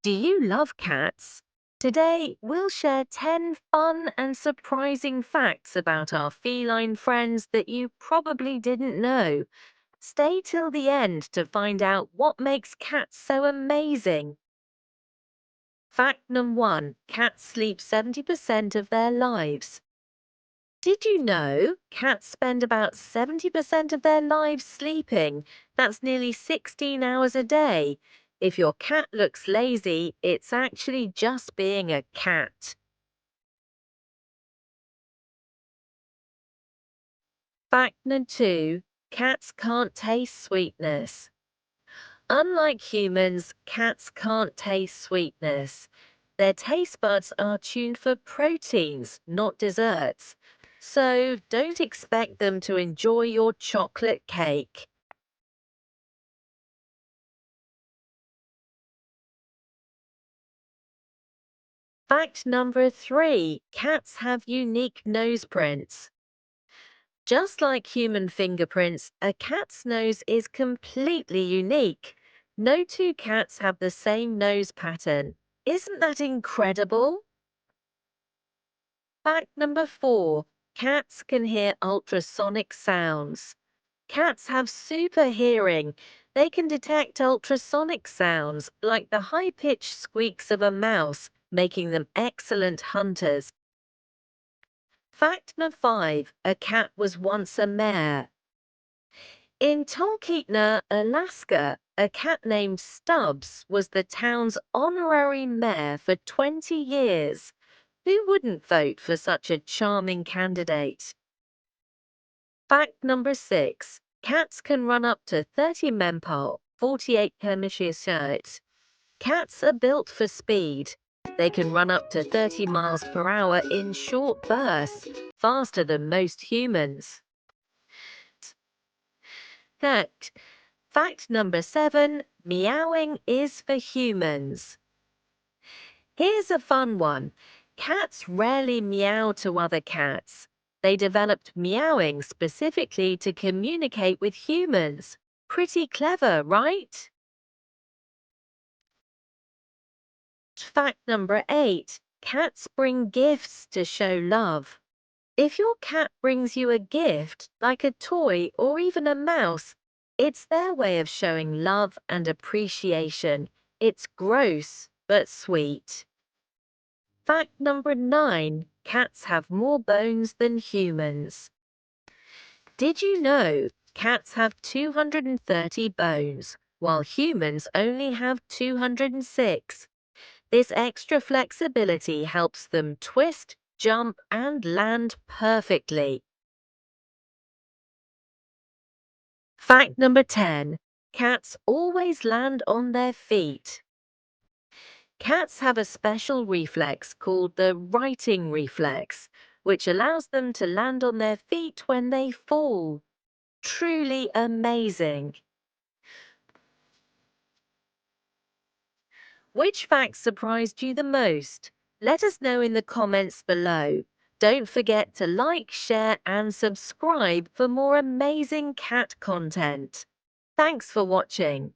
Do you love cats? Today, we'll share 10 fun and surprising facts about our feline friends that you probably didn't know. Stay till the end to find out what makes cats so amazing. Fact number one, cats sleep 70% of their lives. Did you know cats spend about 70% of their lives sleeping? That's nearly 16 hours a day. If your cat looks lazy, it's actually just being a cat. Fact number two, cats can't taste sweetness. Unlike humans, cats can't taste sweetness. Their taste buds are tuned for proteins, not desserts. So don't expect them to enjoy your chocolate cake. Fact number three, cats have unique nose prints. Just like human fingerprints, a cat's nose is completely unique. No two cats have the same nose pattern. Isn't that incredible? Fact number four, cats can hear ultrasonic sounds. Cats have super hearing. They can detect ultrasonic sounds like the high pitched squeaks of a mouse, making them excellent hunters. Fact number five, a cat was once a mare. In Talkeetna, Alaska, a cat named Stubbs was the town's honorary mayor for 20 years. Who wouldn't vote for such a charming candidate? Fact number six, cats can run up to 30 mph, 48 km/h. Cats are built for speed. They can run up to 30 miles per hour in short bursts, faster than most humans. Fact. Fact number seven, meowing is for humans. Here's a fun one. Cats rarely meow to other cats. They developed meowing specifically to communicate with humans. Pretty clever, right? Fact number eight, cats bring gifts to show love. If your cat brings you a gift, like a toy or even a mouse, it's their way of showing love and appreciation. It's gross, but sweet. Fact number nine, cats have more bones than humans. Did you know cats have 230 bones, while humans only have 206? This extra flexibility helps them twist, jump, and land perfectly. Fact number 10, cats always land on their feet. Cats have a special reflex called the righting reflex, which allows them to land on their feet when they fall. Truly amazing. Which fact surprised you the most? Let us know in the comments below. Don't forget to like, share, and subscribe for more amazing cat content. Thanks for watching.